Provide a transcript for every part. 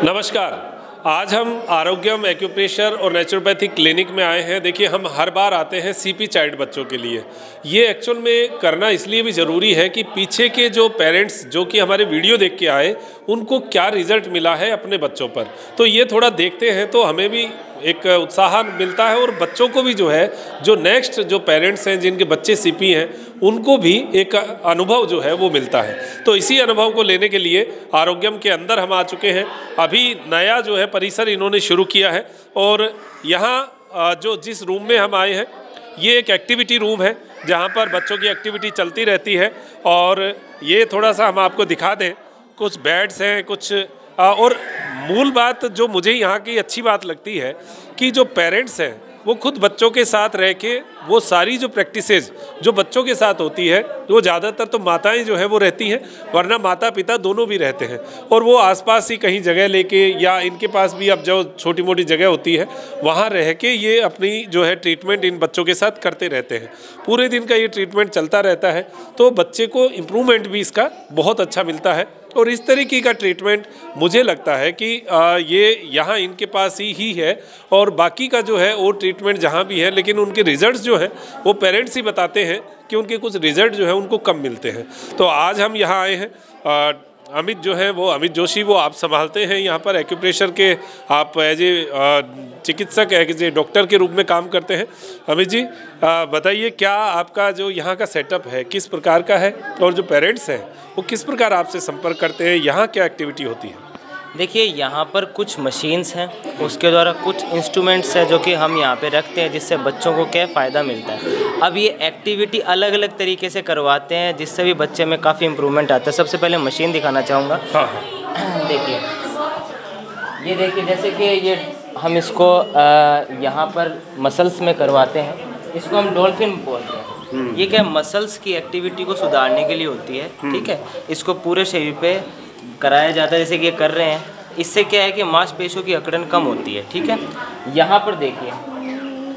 नमस्कार। आज हम आरोग्यम एक्यूप्रेशर और नेचुरोपैथी क्लिनिक में आए हैं। देखिए, हम हर बार आते हैं सीपी चाइल्ड बच्चों के लिए। ये एक्चुअल में करना इसलिए भी ज़रूरी है कि पीछे के जो पेरेंट्स जो कि हमारे वीडियो देख के आए, उनको क्या रिज़ल्ट मिला है अपने बच्चों पर, तो ये थोड़ा देखते हैं तो हमें भी एक उत्साह मिलता है और बच्चों को भी जो है, जो नेक्स्ट जो पेरेंट्स हैं जिनके बच्चे सीपी हैं, उनको भी एक अनुभव जो है वो मिलता है। तो इसी अनुभव को लेने के लिए आरोग्यम के अंदर हम आ चुके हैं। अभी नया जो है परिसर इन्होंने शुरू किया है और यहाँ जो जिस रूम में हम आए हैं, ये एक एक्टिविटी रूम है जहाँ पर बच्चों की एक्टिविटी चलती रहती है। और ये थोड़ा सा हम आपको दिखा दें, कुछ बेड्स हैं, कुछ और मूल बात जो मुझे यहाँ की अच्छी बात लगती है कि जो पेरेंट्स हैं वो खुद बच्चों के साथ रह के वो सारी जो प्रैक्टिसेस जो बच्चों के साथ होती है, वो ज़्यादातर तो माताएं जो है वो रहती हैं, वरना माता पिता दोनों भी रहते हैं। और वो आसपास ही कहीं जगह लेके या इनके पास भी अब जो छोटी मोटी जगह होती है वहाँ रह के ये अपनी जो है ट्रीटमेंट इन बच्चों के साथ करते रहते हैं। पूरे दिन का ये ट्रीटमेंट चलता रहता है, तो बच्चे को इम्प्रूवमेंट भी इसका बहुत अच्छा मिलता है। और इस तरीके का ट्रीटमेंट मुझे लगता है कि ये यहाँ इनके पास ही है और बाकी का जो है वो ट्रीटमेंट जहाँ भी है, लेकिन उनके रिज़ल्ट्स जो हैं वो पेरेंट्स ही बताते हैं कि उनके कुछ रिज़ल्ट जो है उनको कम मिलते हैं। तो आज हम यहाँ आए हैं। अमित जो है वो अमित जोशी, वो आप संभालते हैं यहाँ पर एक्यूप्रेशर के, आप एज ए चिकित्सक एज ए डॉक्टर के रूप में काम करते हैं। अमित जी, बताइए क्या आपका जो यहाँ का सेटअप है किस प्रकार का है और जो पेरेंट्स हैं वो किस प्रकार आपसे संपर्क करते हैं, यहाँ क्या एक्टिविटी होती है? देखिए, यहाँ पर कुछ मशीन्स हैं, उसके द्वारा कुछ इंस्ट्रूमेंट्स हैं जो कि हम यहाँ पे रखते हैं, जिससे बच्चों को क्या फ़ायदा मिलता है। अब ये एक्टिविटी अलग अलग तरीके से करवाते हैं, जिससे भी बच्चे में काफ़ी इम्प्रूवमेंट आता है। सबसे पहले मशीन दिखाना चाहूँगा। हाँ, देखिए, ये देखिए, जैसे कि ये हम इसको यहाँ पर मसल्स में करवाते हैं, इसको हम डॉल्फिन बोलते हैं। ये क्या मसल्स की एक्टिविटी को सुधारने के लिए होती है, ठीक है। इसको पूरे शरीर पे कराया जाता है, जैसे कि ये कर रहे हैं। इससे क्या है कि मांसपेशियों की अकड़न कम होती है, ठीक है। यहाँ पर देखिए,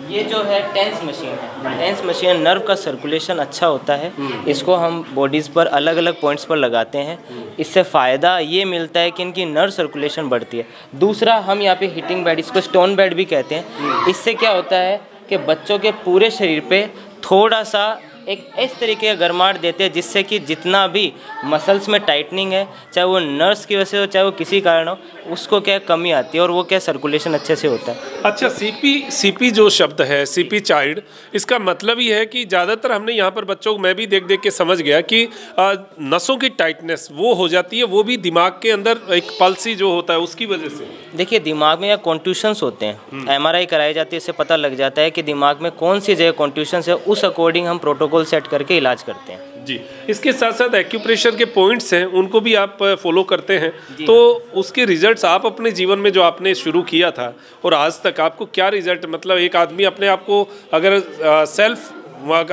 ये जो है टेंस मशीन है। टेंस मशीन नर्व का सर्कुलेशन अच्छा होता है। इसको हम बॉडीज़ पर अलग अलग पॉइंट्स पर लगाते हैं। इससे फ़ायदा ये मिलता है कि इनकी नर्व सर्कुलेशन बढ़ती है। दूसरा, हम यहाँ पे हिटिंग बेड, इसको स्टोन बेड भी कहते हैं। इससे क्या होता है कि बच्चों के पूरे शरीर पे थोड़ा सा एक इस तरीके का गर्माहट देते हैं, जिससे कि जितना भी मसल्स में टाइटनिंग है, चाहे वो नर्व्स की वजह से हो, चाहे वो किसी कारण हो, उसको क्या कमी आती है और वो क्या सर्कुलेशन अच्छे से होता है। अच्छा, सीपी जो शब्द है, सीपी चाइल्ड, इसका मतलब ही है कि ज़्यादातर हमने यहाँ पर बच्चों को, मैं भी देख देख के समझ गया कि नसों की टाइटनेस वो हो जाती है, वो भी दिमाग के अंदर एक पल्सी जो होता है उसकी वजह से। देखिए, दिमाग में या कॉन्ट्यूशंस होते हैं, MRI कराई जाती है, इससे पता लग जाता है कि दिमाग में कौन सी जगह कॉन्ट्यूशंस है, उस अकॉर्डिंग हम प्रोटोकॉल सेट करके इलाज करते हैं जी। इसके साथ साथ एक्यूप्रेशर के पॉइंट्स हैं, उनको भी आप फॉलो करते हैं, तो उसके रिजल्ट्स आप अपने जीवन में जो आपने शुरू किया था और आज तक आपको क्या रिजल्ट, मतलब एक आदमी अपने आप को अगर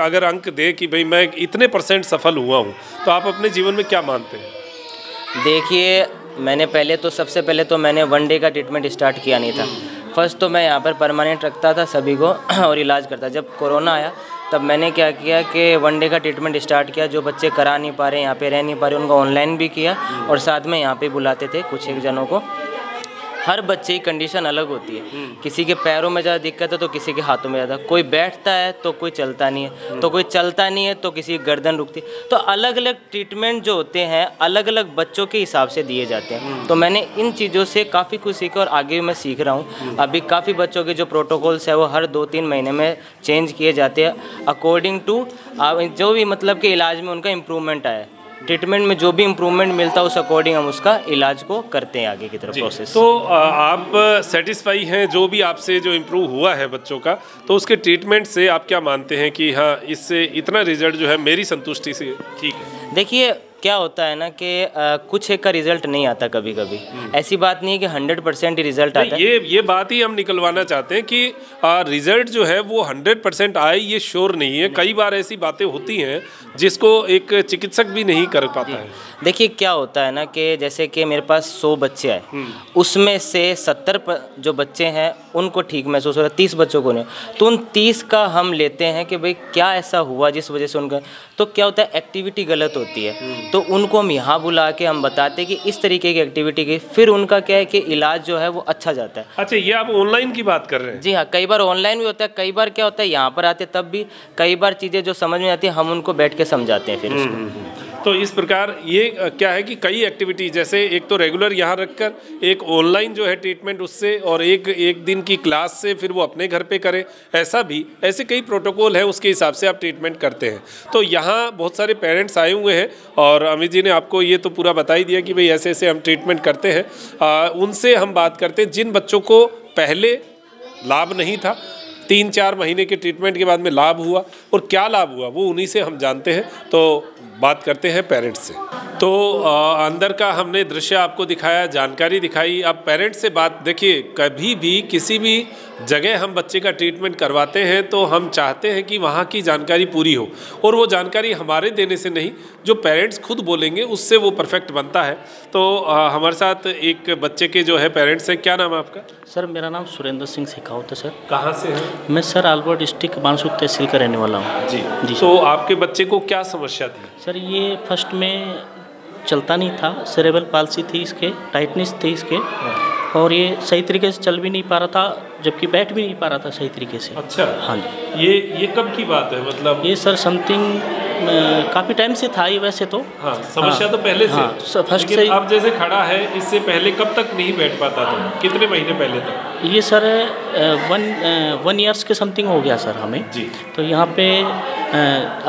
अगर अंक दे कि भाई मैं इतने % सफल हुआ हूँ, तो आप अपने जीवन में क्या मानते हैं? देखिए, मैंने सबसे पहले तो मैंने 1 डे का ट्रीटमेंट स्टार्ट किया नहीं था। फर्स्ट तो मैं यहाँ पर परमानेंट रखता था सभी को और इलाज करता। जब कोरोना आया तब मैंने क्या किया कि 1 डे का ट्रीटमेंट स्टार्ट किया। जो बच्चे करा नहीं पा रहे, यहाँ पे रह नहीं पा रहे, उनको ऑनलाइन भी किया और साथ में यहाँ पे बुलाते थे कुछ एक जनों को। हर बच्चे की कंडीशन अलग होती है, किसी के पैरों में ज़्यादा दिक्कत है तो किसी के हाथों में ज़्यादा, कोई बैठता है तो कोई चलता नहीं है, तो कोई चलता नहीं है तो किसी की गर्दन रुकती है। तो अलग अलग ट्रीटमेंट जो होते हैं अलग अलग बच्चों के हिसाब से दिए जाते हैं। तो मैंने इन चीज़ों से काफ़ी कुछ सीखा और आगे भी मैं सीख रहा हूँ। अभी काफ़ी बच्चों के जो प्रोटोकॉल्स है वो हर 2-3 महीने में चेंज किए जाते हैं अकॉर्डिंग टू जो भी मतलब कि इलाज में उनका इम्प्रूवमेंट आया। ट्रीटमेंट में जो भी इम्प्रूवमेंट मिलता है उस अकॉर्डिंग हम उसका इलाज को करते हैं आगे की तरफ प्रोसेस। तो आप सेटिस्फाई हैं जो भी आपसे जो इम्प्रूव हुआ है बच्चों का, तो उसके ट्रीटमेंट से आप क्या मानते हैं कि हाँ, इससे इतना रिजल्ट जो है मेरी संतुष्टि से ठीक है? देखिए, क्या होता है ना कि कुछ एक का रिजल्ट नहीं आता, कभी कभी ऐसी बात नहीं है कि 100% ही रिजल्ट आता है। ये बात ही हम निकलवाना चाहते हैं कि रिजल्ट जो है वो 100% आए, ये श्योर नहीं है। कई बार ऐसी बातें होती हैं जिसको एक चिकित्सक भी नहीं कर पाता है। देखिए, क्या होता है ना कि जैसे कि मेरे पास 100 बच्चे आए, उसमें से 70 जो बच्चे हैं उनको ठीक महसूस हो रहा है, 30 बच्चों को नहीं। तो उन 30 का हम लेते हैं कि भाई क्या ऐसा हुआ जिस वजह से उनका, तो क्या होता है एक्टिविटी गलत होती है। तो उनको हम यहाँ बुला के हम बताते कि इस तरीके की एक्टिविटी की, फिर उनका क्या है कि इलाज जो है वो अच्छा जाता है। अच्छा, ये आप ऑनलाइन की बात कर रहे हैं? जी हाँ, कई बार ऑनलाइन भी होता है, कई बार क्या होता है यहाँ पर आते तब भी कई बार चीज़ें जो समझ में आती है हम उनको बैठ के समझाते हैं फिर उसको। तो इस प्रकार ये क्या है कि कई एक्टिविटी, जैसे एक तो रेगुलर यहाँ रखकर, एक ऑनलाइन जो है ट्रीटमेंट उससे, और एक दिन की क्लास से फिर वो अपने घर पे करे, ऐसे कई प्रोटोकॉल है, उसके हिसाब से आप ट्रीटमेंट करते हैं। तो यहाँ बहुत सारे पेरेंट्स आए हुए हैं और अमित जी ने आपको ये तो पूरा बता ही दिया कि भाई ऐसे ऐसे हम ट्रीटमेंट करते हैं। उनसे हम बात करते हैं जिन बच्चों को पहले लाभ नहीं था, 3-4 महीने के ट्रीटमेंट के बाद में लाभ हुआ, और क्या लाभ हुआ वो उन्हीं से हम जानते हैं। तो बात करते हैं पेरेंट्स से। तो अंदर का हमने दृश्य आपको दिखाया, जानकारी दिखाई। अब पेरेंट्स से बात, देखिए कभी भी किसी भी जगह हम बच्चे का ट्रीटमेंट करवाते हैं तो हम चाहते हैं कि वहाँ की जानकारी पूरी हो, और वो जानकारी हमारे देने से नहीं, जो पेरेंट्स खुद बोलेंगे उससे वो परफेक्ट बनता है। तो हमारे साथ एक बच्चे के जो है पेरेंट्स हैं। क्या नाम है आपका? सर मेरा नाम सुरेंद्र सिंह शेखावत है सर। कहाँ से हैं? मैं सर अलवर डिस्ट्रिक्ट बानसूर तहसील का रहने वाला हूँ। जी। तो आपके बच्चे को क्या समस्या थी? सर ये फर्स्ट में चलता नहीं था, सेरेब्रल पाल्सी थी इसके, टाइटनेस थी इसके, और ये सही तरीके से चल भी नहीं पा रहा था, जबकि बैठ भी नहीं पा रहा था सही तरीके से। अच्छा। हाँ जी। ये कब की बात है? मतलब ये सर समथिंग काफ़ी टाइम से था ये वैसे तो। हाँ, समस्या तो पहले से। हाँ, फर्स्ट से। अब जैसे खड़ा है, इससे पहले कब तक नहीं बैठ पाता था? कितने महीने पहले तक? ये सर 1 ईयर्स के समथिंग हो गया सर हमें जी। तो यहाँ पे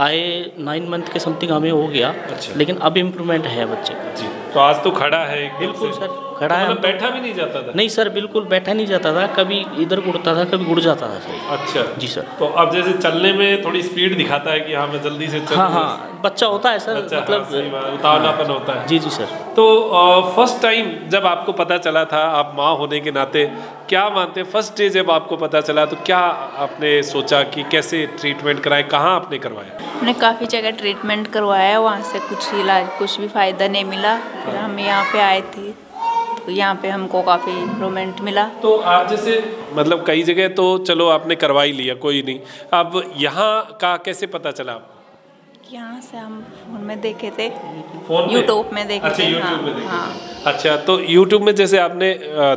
आए 9 मंथ के समथिंग हमें हो गया। अच्छा। लेकिन अब इम्प्रूवमेंट है बच्चे का। जी। तो आज तो खड़ा है बिल्कुल सर, खड़ा है। मतलब बैठा भी नहीं जाता था? नहीं सर, बिल्कुल बैठा नहीं जाता था, कभी इधर उड़ता था, कभी उड़ जाता था सर। अच्छा जी सर। तो अब जैसे चलने में थोड़ी स्पीड दिखाता है कि हाँ मैं जल्दी से चल। हाँ, बच्चा होता है सर, मतलब उतावलापन होता है। जी सर। तो फर्स्ट टाइम जब आपको पता चला था, आप माँ होने के नाते क्या मानते हैं, फर्स्ट डे जब आपको पता चला तो क्या आपने सोचा कि कैसे ट्रीटमेंट कराएं, कहाँ आपने करवाया? हमने काफ़ी जगह ट्रीटमेंट करवाया, वहाँ से कुछ इलाज, कुछ भी फ़ायदा नहीं मिला। फिर हम यहाँ पे आए थे तो यहाँ पे हमको काफ़ी इम्प्रूवमेंट मिला। तो आप जैसे मतलब कई जगह तो चलो आपने करवा ही लिया, कोई नहीं, अब यहाँ का कैसे पता चला आपको? यहाँ से हम फ़ोन में देखे थे, फोन यूट्यूब में देखे अच्छा, थे। यूट्यूब में देखे। हाँ। अच्छा, तो यूट्यूब में जैसे आपने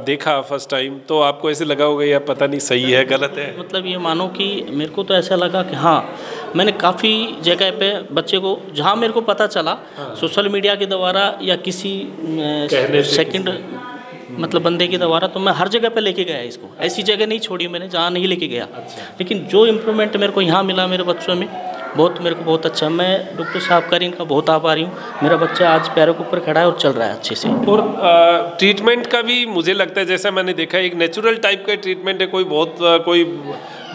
देखा फर्स्ट टाइम, तो आपको ऐसे लगा होगा यार पता नहीं सही है गलत है? मतलब ये मानो कि मेरे को तो ऐसा लगा कि हाँ, मैंने काफ़ी जगह पे बच्चे को, जहाँ मेरे को पता चला, सोशल मीडिया के द्वारा या किसी सेकंड मतलब बंदे के द्वारा, तो मैं हर जगह पे लेके गया इसको। ऐसी जगह नहीं छोड़ी मैंने जहाँ नहीं लेके गया। लेकिन जो इम्प्रूवमेंट मेरे को यहाँ मिला मेरे बच्चों में, बहुत मेरे को बहुत अच्छा। मैं डॉक्टर साहब का इनका बहुत आभारी हूँ। मेरा बच्चा आज पैरों के ऊपर खड़ा है और चल रहा है अच्छे से। और ट्रीटमेंट का भी मुझे लगता है, जैसा मैंने देखा, एक नेचुरल टाइप का ट्रीटमेंट है, कोई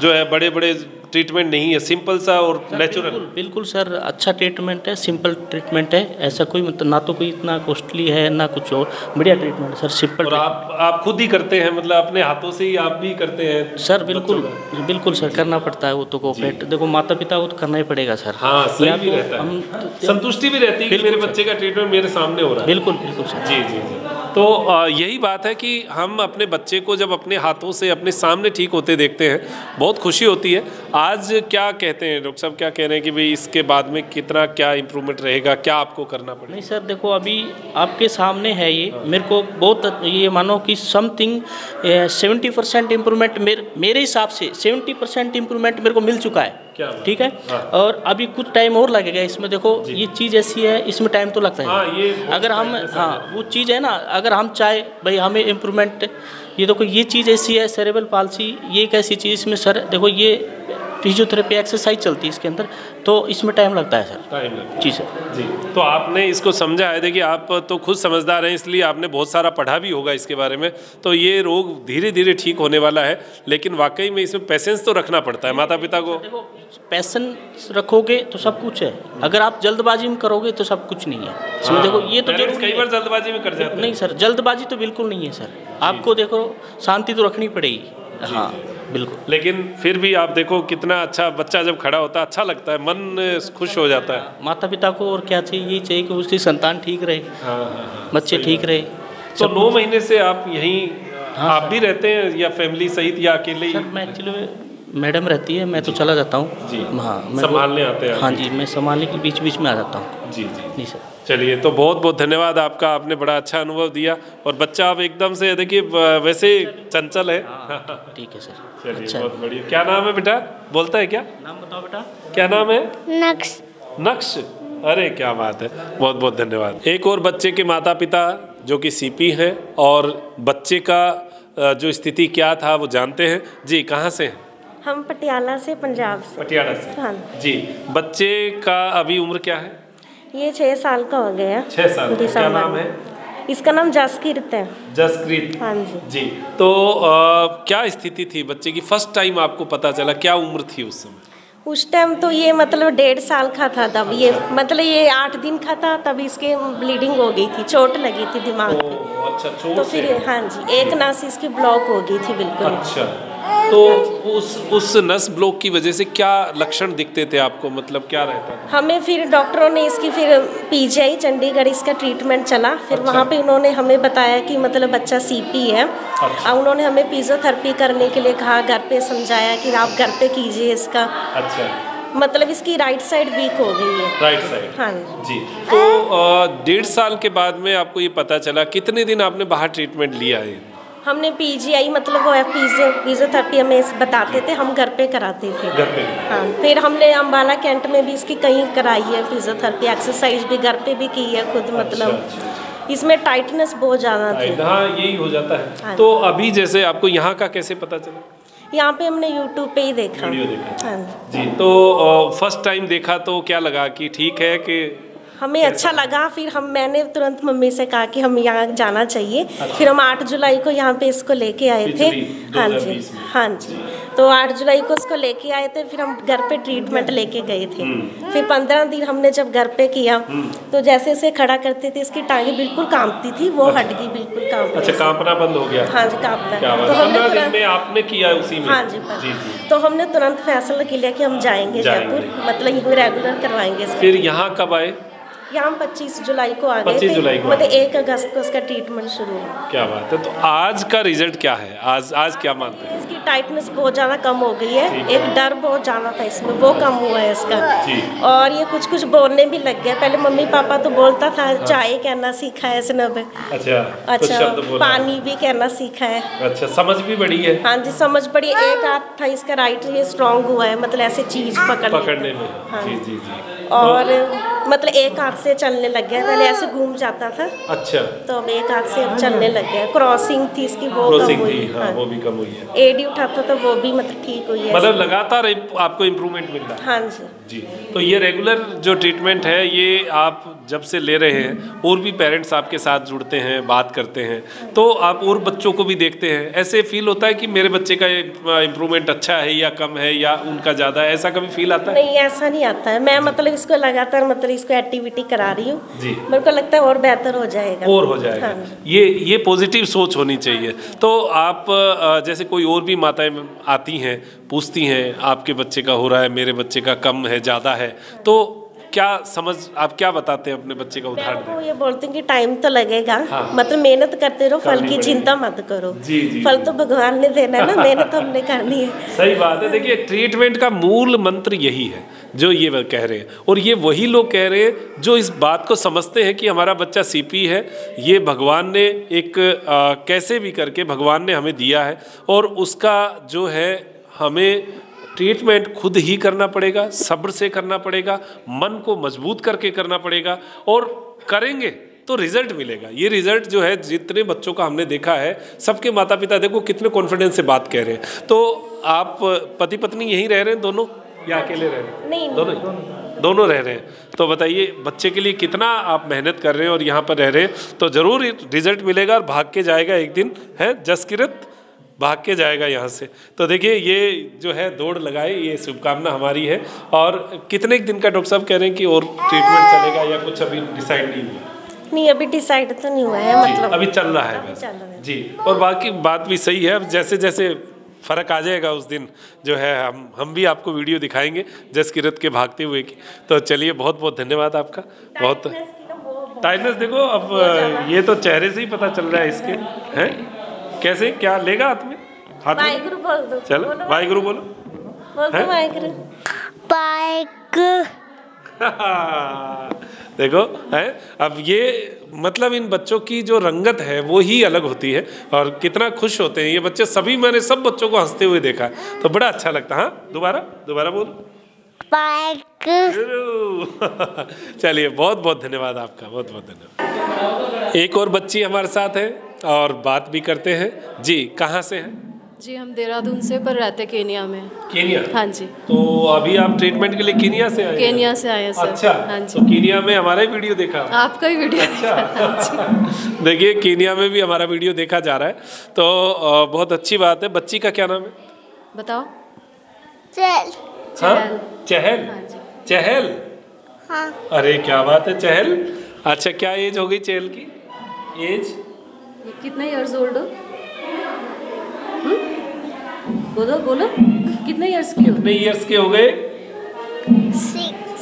जो है बड़े बड़े ट्रीटमेंट नहीं है, सिंपल सा और नेचुरल। बिल्कुल सर, अच्छा ट्रीटमेंट है, सिंपल ट्रीटमेंट है। ऐसा कोई मतलब ना तो कोई इतना कॉस्टली है ना कुछ और, बढ़िया ट्रीटमेंट सर, सिंपल। और आप खुद ही करते हैं, मतलब अपने हाथों से ही आप भी करते हैं? सर बिल्कुल सर, करना पड़ता है वो तो कोऑपरेट। देखो माता पिता को तो करना ही पड़ेगा सर। हाँ, सही भी रहता है, संतुष्टि भी रहती है कि मेरे बच्चे का ट्रीटमेंट मेरे सामने हो रहा है। बिल्कुल सर। जी। तो यही बात है कि हम अपने बच्चे को जब अपने हाथों से अपने सामने ठीक होते देखते हैं, बहुत खुशी होती है। आज क्या कहते हैं डॉक्टर साहब, क्या कह रहे हैं कि भाई इसके बाद में कितना क्या इम्प्रूवमेंट रहेगा, क्या आपको करना पड़ेगा? नहीं सर, देखो अभी आपके सामने है ये, मेरे को बहुत ये मानो कि समथिंग 70% इम्प्रूवमेंट मेरे हिसाब से 70% इम्प्रूवमेंट मेरे को मिल चुका है। ठीक है। हाँ। और अभी कुछ टाइम और लगेगा इसमें। देखो ये चीज़ ऐसी है, इसमें टाइम तो लगता है। हाँ, ये अगर हम वो चीज़ है ना, अगर हम चाहे भाई हमें इम्प्रूवमेंट, ये देखो ये चीज़ ऐसी है, सेरेब्रल पाल्सी, ये एक ऐसी चीज़ इसमें सर, देखो ये फिजियोथेरेपी एक्सरसाइज चलती है इसके अंदर, तो इसमें टाइम लगता है सर। टाइम लगता है। जी सर। जी। तो आपने इसको समझा है, देखिए आप तो खुद समझदार हैं, इसलिए आपने बहुत सारा पढ़ा भी होगा इसके बारे में। तो ये रोग धीरे धीरे ठीक होने वाला है, लेकिन वाकई में इसमें पेशेंस तो रखना पड़ता है माता पिता को। देखो पेशेंस रखोगे तो सब कुछ है, अगर आप जल्दबाजी में करोगे तो सब कुछ नहीं है इसमें। देखो ये तो जरूर कई बार जल्दबाजी में कर जाते हैं। नहीं सर, जल्दबाजी तो बिल्कुल नहीं है सर। आपको देखो शांति तो रखनी पड़ेगी। हाँ बिल्कुल। लेकिन फिर भी आप देखो कितना अच्छा बच्चा जब खड़ा होता है, अच्छा लगता है, मन खुश हो जाता है। माता पिता को और क्या चाहिए, ये चाहिए कि उसकी संतान ठीक रहे। हाँ, बच्चे ठीक रहे। तो 9 महीने से आप यहीं आप भी रहते हैं या फैमिली सहित या अकेले ही? सर मैं एक्चुअली मैडम रहती है, मैं तो चला जाता हूँ। जी। हाँ, संभालने आते हैं? हाँ जी, मैं संभालने के बीच में आ जाता हूँ। जी। सर। चलिए, तो बहुत बहुत धन्यवाद आपका, आपने बड़ा अच्छा अनुभव दिया। और बच्चा अब एकदम से देखिए वैसे चंचल है। ठीक है सर। चलिए, अच्छा। बहुत बढ़िया। क्या नाम है बेटा? बोलता है क्या? नाम बताओ बेटा। क्या नाम है? नक्श। नक्श। अरे क्या बात है, बहुत बहुत धन्यवाद। एक और बच्चे के माता पिता जो कि सीपी हैं और बच्चे का जो स्थिति क्या था वो जानते हैं। जी, कहाँ से हैं? हम पटियाला से, पंजाब से। पटियाला से। हाँ जी, बच्चे का अभी उम्र क्या है? ये 6 साल का हो गया। 6 साल। क्या नाम है? इसका नाम जसकीरत है। जसकीरत। हाँ जी। जी, तो क्या स्थिति थी बच्चे की? फर्स्ट टाइम आपको पता चला, क्या उम्र थी उस समय? उस टाइम तो ये मतलब 1.5 साल का था तब, ये मतलब ये 8 दिन का था तब इसके ब्लीडिंग हो गई थी, चोट लगी थी दिमाग पे। अच्छा, चोट तो से। फिर हाँ जी, एक नस इसकी ब्लॉक हो गई थी बिल्कुल। अच्छा, तो उस नस ब्लॉक की वजह से क्या लक्षण दिखते थे आपको, मतलब क्या रहता था? हमें फिर डॉक्टरों ने इसकी फिर पीजीआई चंडीगढ़ इसका ट्रीटमेंट चला। फिर अच्छा। वहाँ पे उन्होंने हमें बताया कि मतलब बच्चा सीपी है। अच्छा। और उन्होंने हमें फिजियोथेरेपी करने के लिए कहा, घर पे समझाया कि आप घर पे कीजिए इसका। अच्छा, मतलब इसकी राइट साइड वीक हो गई है। Right side. हाँ जी, तो 1.5 साल के बाद में आपको ये पता चला, कितने दिन आपने बाहर ट्रीटमेंट लिया है? हमने पीजीआई मतलब वो फिजियोथेरेपी हमें बताते थे, हम घर पे कराते थे। घर पे? हाँ, फिर हमने अम्बाला कैंट में भी इसकी कहीं कराई है फिजियोथेरेपी, एक्सरसाइज भी घर पे भी की है खुद। मतलब अच्छा। इसमें टाइटनेस बहुत ज़्यादा थी। हाँ, यही हो जाता है। हाँ। तो अभी जैसे आपको यहाँ का कैसे पता चला? यहाँ पे हमने यूट्यूब पे ही देखा। वीडियो देखा। हाँ जी, तो फर्स्ट टाइम देखा तो क्या लगा कि ठीक है कि हमें अच्छा लगा। फिर मैंने तुरंत मम्मी से कहा कि हम यहाँ जाना चाहिए। अच्छा। फिर हम 8 जुलाई को यहाँ पे इसको लेके आए थे। हाँ जी, 2020 में। हाँ जी। तो 8 जुलाई को इसको लेके आए थे, फिर हम घर पे ट्रीटमेंट लेके गए थे। फिर 15 दिन हमने जब घर पे किया तो जैसे इसे खड़ा करते थे इसकी टांगे बिल्कुल कांपती थी, वो हट गई बिल्कुल कांपने अच्छा, से। कांपना बंद हो गया? हाँ जी, कांपना। क्या बात तो है, हमने 15 दिन तुरंत, में आपने किया उसी में? हाँ जी, जी जी। तो हमने तुरंत फैसला किया कि हम जाएंगे जयपुर, मतलब यहीं रेगुलर करवाएंगे इसका। फिर यहाँ कब आए? यहाँ 25 जुलाई को आ गए 25 थे। जुलाई को मतलब 1 अगस्त को इसका ट्रीटमेंट शुरू हुआ। क्या बात है। तो आज का रिजल्ट क्या है? आज क्या मानते हैं? इसकी टाइटनेस बहुत ज़्यादा कम हो गई है। एक डर बहुत ज़्यादा था इसमें, वो कम हुआ है इसका। और ये कुछ बोलने भी लग गया। पहले मम्मी पापा तो बोलता था, चाय कहना सीखा है इसने। अच्छा, पानी भी कहना सीखा है। अच्छा, समझ भी बढ़ी है? हाँ जी, समझ पड़ी। एक हाथ था इसका राइट, ये स्ट्रांग हुआ है, मतलब ऐसे चीज पकड़ने में। हाँ। जी जी जी। और मतलब एक हाथ से चलने लग गया, पहले ऐसे घूम जाता था। अच्छा, तो अब एक हाथ से अब चलने लग गया। क्रॉसिंग थी इसकी, वो कम हुई। हाँ, वो भी कम हुई है। एडी उठाता था, वो भी मतलब ठीक हुई है। मतलब लगातार आपको इम्प्रूवमेंट मिल रहा है? हाँ जी जी। तो ये रेगुलर जो ट्रीटमेंट है ये आप जब से ले रहे हैं, और भी पेरेंट्स आपके साथ जुड़ते हैं, बात करते हैं, तो आप और बच्चों को भी देखते हैं, ऐसे फील होता है कि मेरे बच्चे का इम्प्रूवमेंट अच्छा है या कम है या उनका ज़्यादा है, ऐसा कभी फील आता है? नहीं, ऐसा नहीं आता है। मैं मतलब इसको लगातार मतलब इसको एक्टिविटी करा रही हूँ जी। मेरे को लगता है और बेहतर हो जाएगा। और हो जाएगा। हाँ। ये पॉजिटिव सोच होनी चाहिए। तो आप जैसे कोई और भी माताएं आती हैं, पूछती हैं आपके बच्चे का हो रहा है, मेरे बच्चे का कम है, ज़्यादा है, तो क्या आप क्या बताते हैं अपने बच्चे का उदाहरण? वो ये बोलते हैं कि टाइम तो लगेगा। हाँ। मतलब मेहनत करते रहो, फल की चिंता मत करो। जी जी। फल तो भगवान ने देना है ना, मेहनत हमने करनी है। सही बात है। देखिए, ट्रीटमेंट का मूल मंत्र यही है जो ये कह रहे हैं, और ये वही लोग कह रहे हैं जो इस बात को समझते हैं कि हमारा बच्चा सीपी है, ये भगवान ने एक कैसे भी करके भगवान ने हमें दिया है, और उसका जो है हमें ट्रीटमेंट खुद ही करना पड़ेगा, सब्र से करना पड़ेगा, मन को मजबूत करके करना पड़ेगा, और करेंगे तो रिजल्ट मिलेगा। ये रिजल्ट जो है, जितने बच्चों का हमने देखा है, सबके माता पिता देखो कितने कॉन्फिडेंस से बात कह रहे हैं। तो आप पति पत्नी यहीं रह रहे हैं दोनों या अकेले रह रहे हैं? नहीं, दोनों रह रहे हैं। तो बताइए, बच्चे के लिए कितना आप मेहनत कर रहे हैं और यहाँ पर रह रहे हैं, तो ज़रूर रिजल्ट मिलेगा और भाग के जाएगा एक दिन, है जसकीरत, भाग के जाएगा यहाँ से। तो देखिए, ये जो है दौड़ लगाए, ये शुभकामना हमारी है। और कितने दिन का डॉक्टर साहब कह रहे हैं कि और ट्रीटमेंट चलेगा या कुछ अभी डिसाइड नहीं हुआ? नहीं, अभी डिसाइड तो नहीं हुआ है, मतलब अभी चल रहा है बस। जी, और बाकी बात भी सही है। अब जैसे जैसे फ़र्क आ जाएगा उस दिन जो है हम भी आपको वीडियो दिखाएंगे जसकीरत के भागते हुए की। तो चलिए, बहुत बहुत धन्यवाद आपका। बहुत टाइटनेस देखो, अब ये तो चेहरे से ही पता चल रहा है इसके, हैं कैसे, क्या लेगा हाथ में? वाहिगुरु बोल दो। चलो, वाहिगुरु बोलो। बोल दो वाहिगुरु। देखो है, अब ये मतलब इन बच्चों की जो रंगत है वो ही अलग होती है और कितना खुश होते हैं ये बच्चे सभी। मैंने सब बच्चों को हंसते हुए देखा तो बड़ा अच्छा लगता। हाँ, दोबारा बोलो। चलिए, बहुत बहुत धन्यवाद आपका, बहुत बहुत धन्यवाद। एक और बच्ची हमारे साथ है और बात भी करते हैं। जी, कहाँ से हैं? जी, हम देहरादून से पर रहते केनिया में। केनिया? हाँ जी। तो अभी आप ट्रीटमेंट के लिए केनिया से आए? केनिया से आए हैं सर। अच्छा, हाँ जी। तो केनिया में हमारा ही वीडियो देखा? आपका ही वीडियो। अच्छा। हाँ देखिए, केनिया में भी हमारा वीडियो देखा जा रहा है तो बहुत अच्छी बात है। बच्ची का क्या नाम है? बताओ। चहल। चहल? चहल? हाँ। अरे क्या बात है चहल। अच्छा, क्या एज हो गई चहल की? एज कितने इयर्स ओल्ड हो? बोलो कितने इयर्स की हो? कितने इयर्स के हो गए?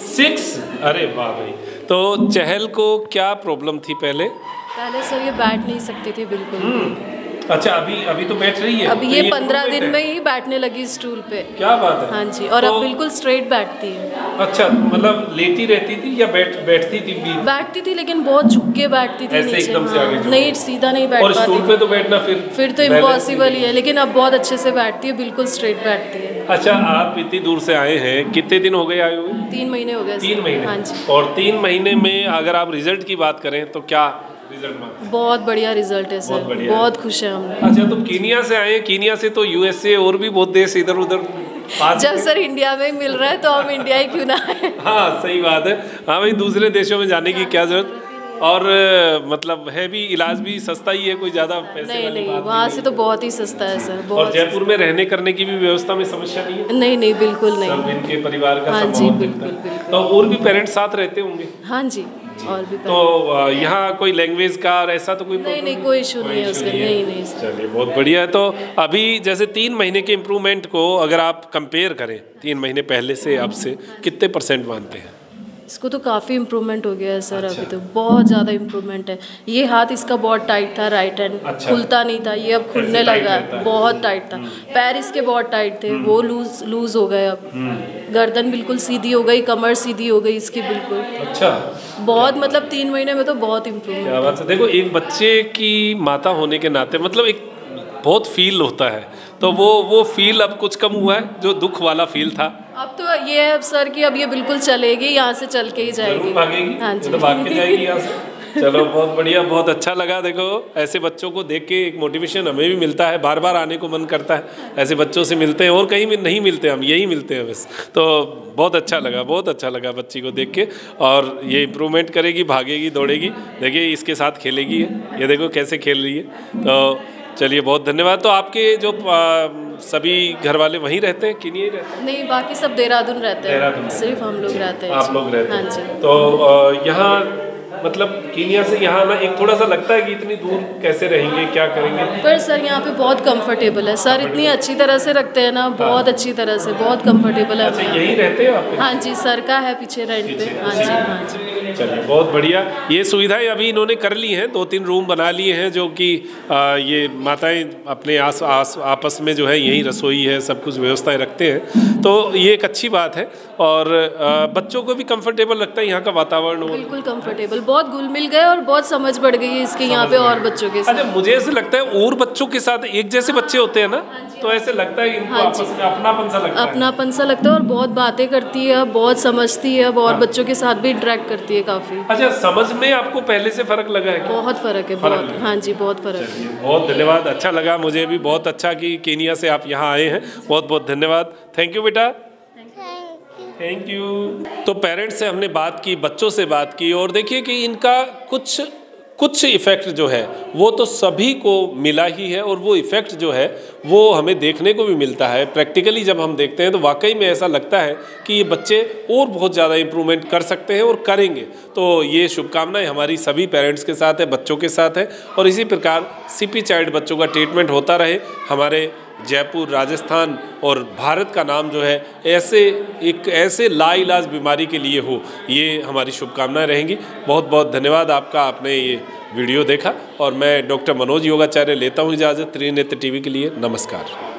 6। अरे वाह भाई। तो चहल को क्या प्रॉब्लम थी पहले? पहले सर ये बैठ नहीं सकती थी बिल्कुल। अच्छा, अभी तो बैठ रही है? अभी ये 15 दिन में ही बैठने लगी स्टूल पे। क्या बात है। हाँ जी, और अब बिल्कुल स्ट्रेट बैठती है। अच्छा, मतलब लेटी रहती थी या बैठती थी भी? बैठती थी लेकिन बहुत झुक के बैठती थी ऐसे नीचे। एकदम से आगे झुक? नहीं, सीधा नहीं बैठ और पाती स्टूल पे तो बैठना फिर तो इम्पॉसिबल ही है, लेकिन अब बहुत अच्छे से बैठती है, बिल्कुल स्ट्रेट बैठती है। अच्छा, आप इतनी दूर से आए हैं, कितने दिन हो गए आए हुए? 3 महीने हो गए। 3 महीने? हाँ जी। और 3 महीने में अगर आप रिजल्ट की बात करें तो क्या रिजल्ट मांगे? बहुत बढ़िया रिजल्ट है सर, बहुत खुश है हम लोग। अच्छा, तो केनिया से आए हैं, केनिया से तो यूएसए और भी बहुत देश इधर उधर जब सर इंडिया में मिल रहा है तो हम इंडिया ही क्यों ना आए। हाँ, सही बात है। हाँ भाई, दूसरे देशों में जाने की क्या जरूरत। और मतलब है भी, इलाज भी सस्ता ही है, कोई ज़्यादा पैसे नहीं, वहाँ से तो बहुत ही सस्ता है सर। और जयपुर में रहने करने की भी व्यवस्था में समस्या नहीं है? नहीं, बिल्कुल नहीं। सब इनके परिवार का हाँ सब जी, माहौल बिल्कुल दिखता है। तो और भी पेरेंट्स साथ रहते होंगे? हाँ जी, और भी। तो यहाँ कोई लैंग्वेज का और ऐसा तो कोई नहीं, कोई इशू नहीं है उसका। नहीं। चलिए, बहुत बढ़िया है। तो अभी जैसे 3 महीने के इम्प्रूवमेंट को अगर आप कंपेयर करें 3 महीने पहले से अब से, कितने % मानते हैं? इसको तो काफ़ी इम्प्रूवमेंट हो गया है सर। अभी तो बहुत ज़्यादा इम्प्रूवमेंट है। ये हाथ इसका बहुत टाइट था, राइट हैंड। खुलता नहीं था, ये अब खुलने लगा है। बहुत टाइट था। पैर इसके बहुत टाइट थे, वो लूज हो गए अब। गर्दन बिल्कुल सीधी हो गई, कमर सीधी हो गई इसकी बिल्कुल। अच्छा, बहुत मतलब 3 महीने में तो बहुत इम्प्रूवमेंट। क्या बात है। देखो, एक बच्चे की माता होने के नाते मतलब एक बहुत फील होता है, तो वो फील अब कुछ कम हुआ है, जो दुख वाला फील था। अब तो ये है सर कि अब ये बिल्कुल चलेगी, यहाँ से चल के ही जाएगी। भागेगी? हाँ जी, तो भाग के जाएगी यहाँ से। चलो, बहुत बढ़िया, बहुत अच्छा लगा। देखो, ऐसे बच्चों को देख के एक मोटिवेशन हमें भी मिलता है, बार बार आने को मन करता है। ऐसे बच्चों से मिलते हैं और कहीं भी नहीं मिलते, हम यही मिलते हैं बस। तो बहुत अच्छा लगा बच्ची को देख के। और ये इम्प्रूवमेंट करेगी, भागेगी, दौड़ेगी। देखिए, इसके साथ खेलेगी, ये देखो कैसे खेल रही है। तो चलिए, बहुत धन्यवाद। तो आपके जो सभी घर वाले वहीं रहते हैं, केनिया ही रहते हैं? नहीं, बाकी सब देहरादून रहते हैं। सिर्फ हम लोग रहते हैं। आप लोग रहते हैं? हाँ जी। तो यहाँ मतलब केनिया से यहाँ ना एक थोड़ा सा लगता है कि इतनी दूर कैसे रहेंगे, क्या करेंगे? पर सर यहाँ पे बहुत कंफर्टेबल है सर, इतनी अच्छी तरह से रखते हैं ना, बहुत अच्छी तरह से, बहुत कंफर्टेबल है। अच्छा, यहीं रहते हैं आप? हाँ जी, सर का है पीछे रेंट पे। हाँ जी। चलिए, बहुत बढ़िया। ये सुविधाएं अभी इन्होंने कर ली हैं, 2-3 रूम बना लिए हैं, जो कि ये माताएं अपने आपस में जो है यहीं रसोई है, सब कुछ व्यवस्थाएं रखते हैं। तो ये एक अच्छी बात है और बच्चों को भी कंफर्टेबल लगता है यहाँ का वातावरण। बिल्कुल कंफर्टेबल, बहुत घुल मिल गए और बहुत समझ बढ़ गई है इसके यहाँ पे और बच्चों के साथ। अच्छा, मुझे ऐसे लगता है और बच्चों के साथ एक जैसे बच्चे होते हैं ना, तो ऐसे लगता है इनको आपस में अपनापन सा लगता है। अपनापन सा लगता है और बहुत बातें करती है, बहुत समझती है, और बच्चों के साथ भी इंटरेक्ट करती है काफ़ी। अच्छा, समझ में आपको पहले से फर्क लगा है? बहुत फ़र्क है, बहुत। हाँ जी, बहुत फ़र्क है। बहुत धन्यवाद, अच्छा लगा मुझे भी, बहुत अच्छा कि केनिया से आप यहाँ आए हैं। बहुत बहुत धन्यवाद। थैंक यू बेटा, थैंक यू। तो पेरेंट्स से हमने बात की, बच्चों से बात की, और देखिए कि इनका कुछ इफ़ेक्ट जो है वो तो सभी को मिला ही है, और वो इफ़ेक्ट जो है वो हमें देखने को भी मिलता है। प्रैक्टिकली जब हम देखते हैं तो वाकई में ऐसा लगता है कि ये बच्चे और बहुत ज़्यादा इम्प्रूवमेंट कर सकते हैं और करेंगे। तो ये शुभकामनाएं हमारी सभी पेरेंट्स के साथ है, बच्चों के साथ है, और इसी प्रकार सीपी चाइल्ड बच्चों का ट्रीटमेंट होता रहे। हमारे जयपुर, राजस्थान और भारत का नाम जो है ऐसे लाइलाज बीमारी के लिए हो, ये हमारी शुभकामनाएं रहेंगी। बहुत बहुत धन्यवाद आपका, आपने ये वीडियो देखा, और मैं डॉक्टर मनोज योगाचार्य लेता हूँ इजाज़त त्रिनेत्र टीवी के लिए। नमस्कार।